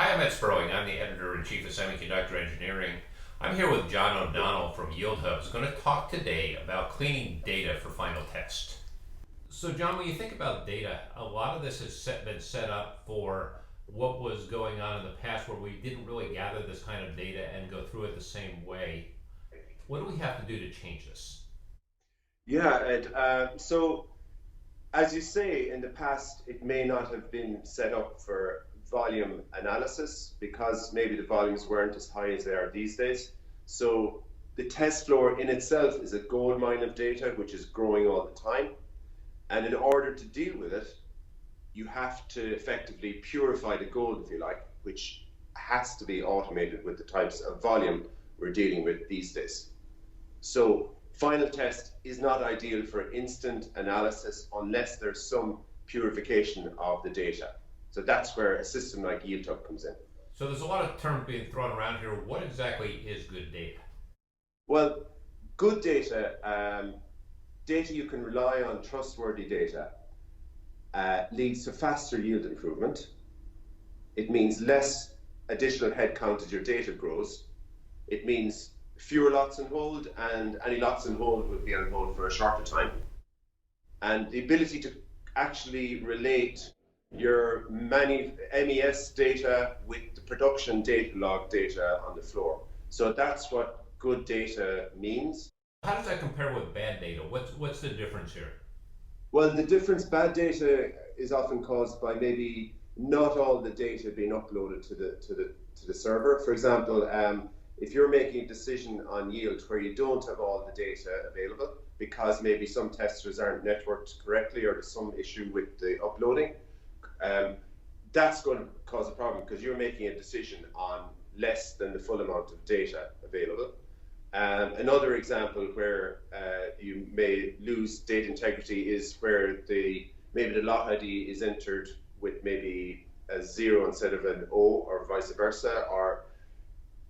Hi, I'm Ed Sperling. I'm the editor-in-chief of Semiconductor Engineering. I'm here with John O'Donnell from yieldHUB, who's going to talk today about cleaning data for final test. So, John, when you think about data, a lot of this has been set up for what was going on in the past where we didn't really gather this kind of data and go through it the same way. What do we have to do to change this? Yeah, Ed. So, as you say, in the past, it may not have been set up for volume analysis because maybe the volumes weren't as high as they are these days. So, the test floor in itself is a gold mine of data which is growing all the time. And in order to deal with it, you have to effectively purify the gold, if you like, which has to be automated with the types of volume we're dealing with these days. So final test is not ideal for instant analysis unless there's some purification of the data. So that's where a system like yieldHUB comes in. So, there's a lot of terms being thrown around here. What exactly is good data? Well, good data, data you can rely on, trustworthy data, leads to faster yield improvement. It means less additional headcount as your data grows. It means fewer lots on hold, and any lots on hold will be on hold for a shorter time. And the ability to actually relate your MES data with the production data log data on the floor. So that's what good data means. How does that compare with bad data? What's the difference here? Well, the difference, bad data is often caused by maybe not all the data being uploaded to the server. For example, if you're making a decision on yield where you don't have all the data available because maybe some testers aren't networked correctly or there's some issue with the uploading, that's going to cause a problem because you're making a decision on less than the full amount of data available. Another example where you may lose data integrity is where maybe the lot ID is entered with maybe a 0 instead of an O or vice versa, or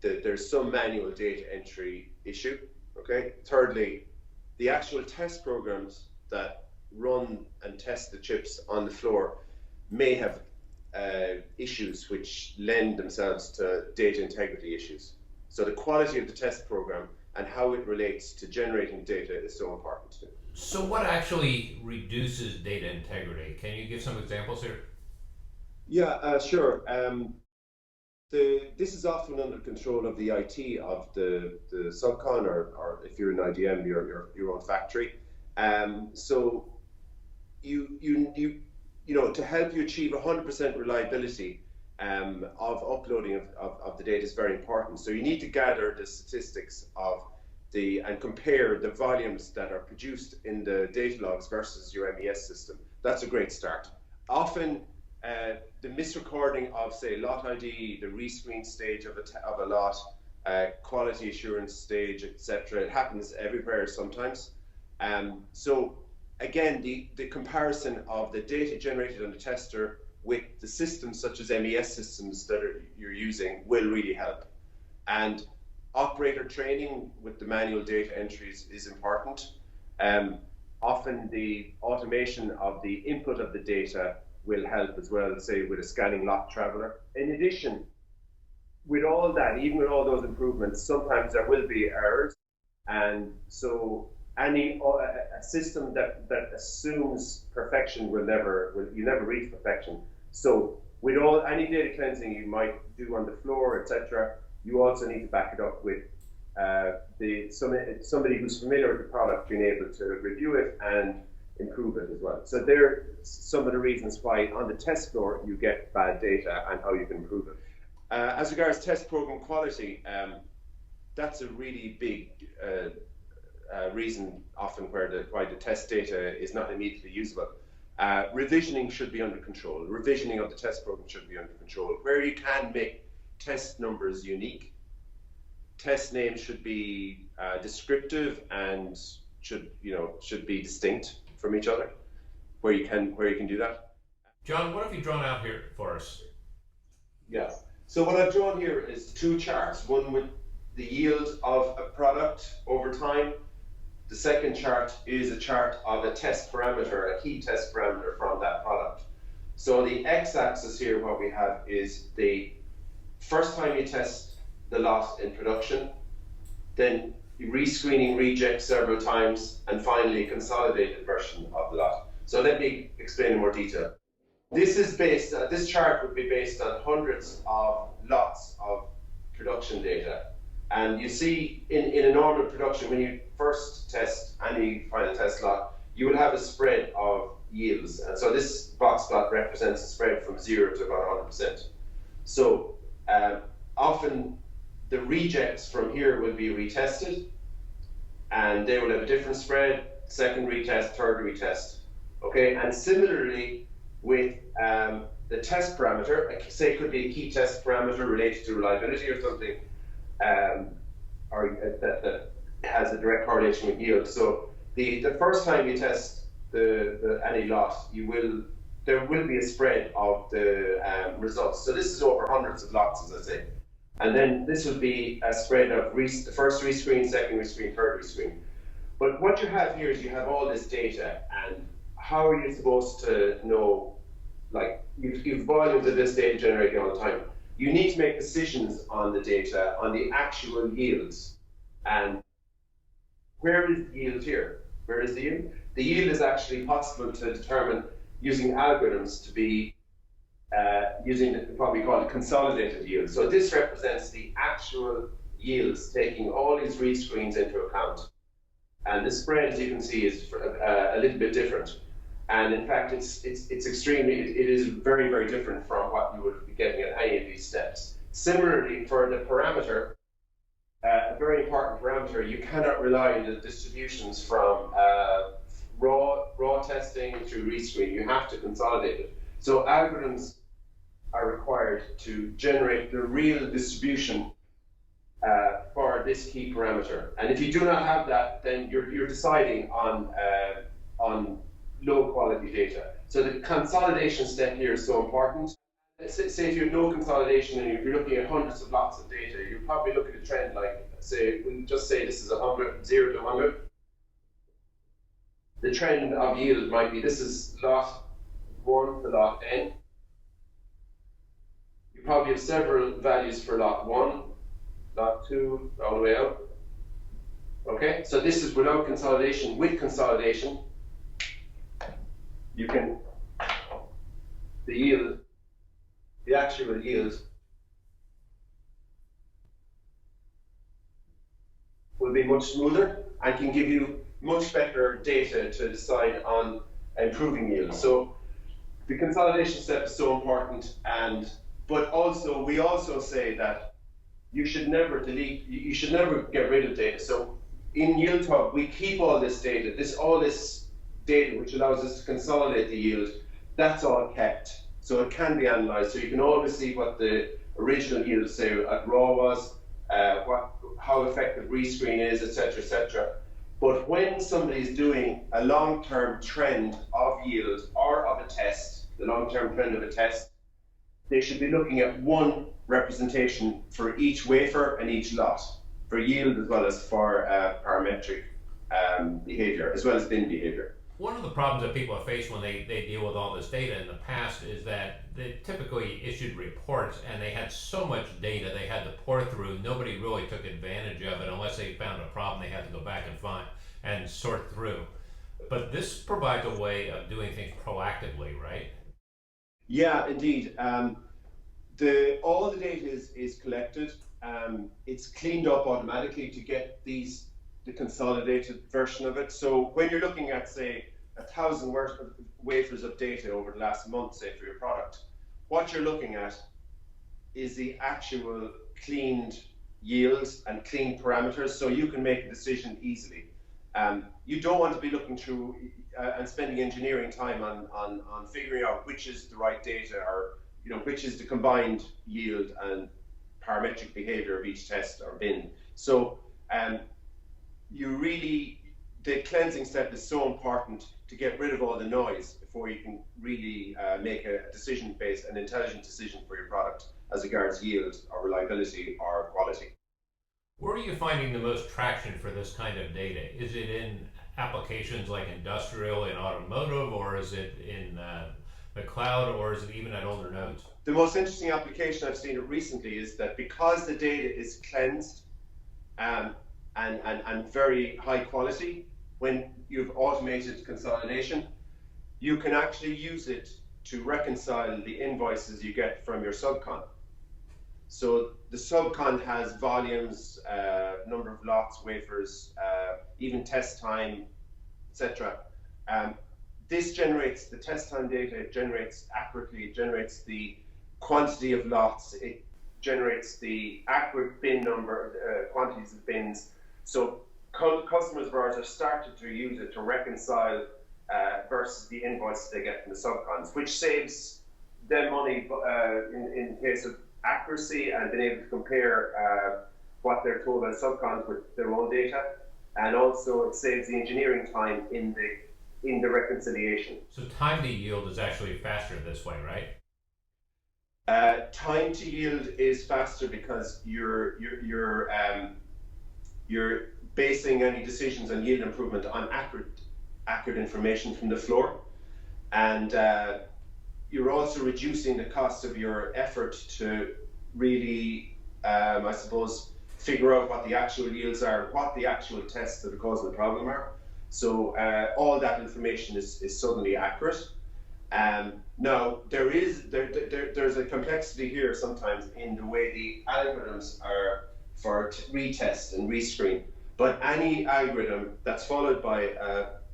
there's some manual data entry issue. Okay. Thirdly, the actual test programs that run and test the chips on the floor may have issues which lend themselves to data integrity issues. So the quality of the test program and how it relates to generating data is so important too. So, what actually reduces data integrity? Can you give some examples here? Yeah, sure. This is often under control of the IT of the subcon, or if you're an IDM, your own factory. So to help you achieve 100% reliability of uploading of the data is very important. So you need to gather the statistics of and compare the volumes that are produced in the data logs versus your MES system. That's a great start. Often the misrecording of, say, lot ID, the rescreen stage of a lot, quality assurance stage, etc. It happens everywhere sometimes. So again, the comparison of the data generated on the tester with the systems such as MES systems that you're using will really help. And operator training with the manual data entries is important. Often the automation of the input of the data will help as well, say with a scanning lot traveler. In addition, with all that, even with all those improvements, sometimes there will be errors. And so a system that assumes perfection you never reach perfection. So with any data cleansing you might do on the floor, etc., you also need to back it up with somebody who's familiar with the product being able to review it and improve it as well. So there are some of the reasons why on the test floor you get bad data and how you can improve it. As regards test program quality, that's a really big reason often why the test data is not immediately usable. Revisioning should be under control. Revisioning of the test program should be under control. Where you can make test numbers unique, test names should be descriptive and should be distinct from each other. Where you can do that. John, what have you drawn out here for us? Yeah. So what I've drawn here is two charts. One with the yield of a product over time. The second chart is a chart of a test parameter, a key test parameter from that product. So the x-axis here, what we have is the First time you test the lot in production, then rescreening reject several times, and finally a consolidated version of the lot. So let me explain in more detail. This chart would be based on hundreds of lots of production data. And you see in a normal production, when you first test any final test lot, you will have a spread of yields. And so this box plot represents a spread from 0 to about 100%. So often the rejects from here will be retested, and they will have a different spread, second retest, third retest. Okay, and similarly with the test parameter, say it could be a key test parameter related to reliability or something, or that has a direct correlation with yield. So the first time you test any lot, there will be a spread of the results. So this is over hundreds of lots, as I say. And then this will be a spread of the first rescreen, second rescreen, third rescreen. But what you have here is you have all this data, and how are you supposed to know, like, you've volumes of this data generating all the time. You need to make decisions on the data, on the actual yields. And where is the yield here? Where is the yield? The yield is actually possible to determine using algorithms to be using what we call consolidated yield. So this represents the actual yields, taking all these read screens into account. And the spread, as you can see, is a little bit different. And in fact, it is very, very different from what you would be getting at any of these steps. Similarly, for the parameter, a very important parameter, you cannot rely on the distributions from raw testing through rescreen. You have to consolidate it. So algorithms are required to generate the real distribution for this key parameter. And if you do not have that, then you're deciding on low quality data. So the consolidation step here is so important. Say if you have no consolidation and you're looking at hundreds of lots of data, you probably look at a trend like, say, we'll just say this is 100, 0 to 100. The trend of yield might be, this is lot 1 to lot n. You probably have several values for lot 1, lot 2, all the way up. Okay, so this is without consolidation. With consolidation, you can, the yield, the actual yield will be much smoother and can give you much better data to decide on improving yield. So the consolidation step is so important, but also we also say that you should never delete, you should never get rid of data. So in yieldHUB, we keep all this data, all this data which allows us to consolidate the yield, that's all kept. So it can be analyzed. So you can always see what the original yield, say, at raw was, how effective rescreen is, etc., etc. But when somebody is doing a long-term trend of yield or of a test, the long-term trend of a test, they should be looking at one representation for each wafer and each lot, for yield as well as for parametric behavior, as well as bin behavior. One of the problems that people have faced when they deal with all this data in the past is that they typically issued reports and they had so much data they had to pour through. Nobody really took advantage of it unless they found a problem they had to go back and find and sort through. But this provides a way of doing things proactively, right? Yeah, indeed. All the data is collected. It's cleaned up automatically to get the consolidated version of it. So when you're looking at, say, 1,000 wafers of data over the last month, say, for your product, what you're looking at is the actual cleaned yields and clean parameters, so you can make a decision easily. You don't want to be looking through and spending engineering time on figuring out which is the right data, or which is the combined yield and parametric behavior of each test or bin. So the cleansing step is so important to get rid of all the noise before you can really make an intelligent decision for your product as regards yield or reliability or quality. Where are you finding the most traction for this kind of data? Is it in applications like industrial and automotive, or is it in the cloud, or is it even at older nodes? The most interesting application I've seen recently is that because the data is cleansed um, and very high quality, when you've automated consolidation, you can actually use it to reconcile the invoices you get from your subcon. So the subcon has volumes, number of lots, wafers, even test time, etc. This generates the test time data, it generates accurately, it generates the quantity of lots, it generates the accurate bin number, quantities of bins. So customers of ours have started to use it to reconcile versus the invoices they get from the subcons, which saves them money in case of accuracy and being able to compare what they're told by subcons with their own data, and also it saves the engineering time in the reconciliation. So time to yield is actually faster this way, right? Time to yield is faster because you're basing any decisions on yield improvement on accurate information from the floor, and you're also reducing the cost of your effort to really, I suppose, figure out what the actual yields are, what the actual tests that are causing the problem are. So all that information is suddenly accurate. Now there's a complexity here sometimes in the way the algorithms are for retest and rescreen. But any algorithm that's followed by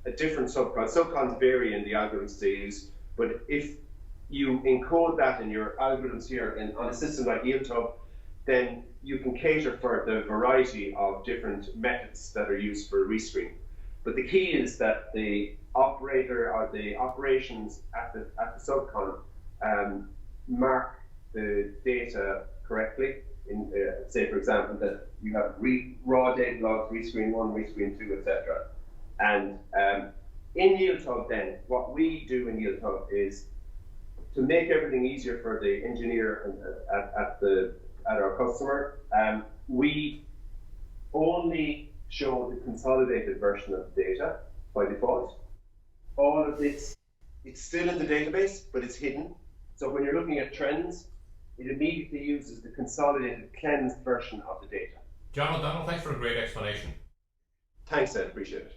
a different subcons vary in the algorithms they use. But if you encode that in your algorithms here on a system like yieldHUB, then you can cater for the variety of different methods that are used for rescreen. But the key is that the operator or the operations at the subcon mark the data correctly. In say, for example, that you have raw data logs, rescreen 1, rescreen 2, etc. And in yieldHUB, then what we do in yieldHUB is to make everything easier for the engineer at our customer. We only show the consolidated version of the data by default. All of this, it's still in the database, but it's hidden. So when you're looking at trends, it immediately uses the consolidated, cleansed version of the data. John O'Donnell, thanks for a great explanation. Thanks, Ed. Appreciate it.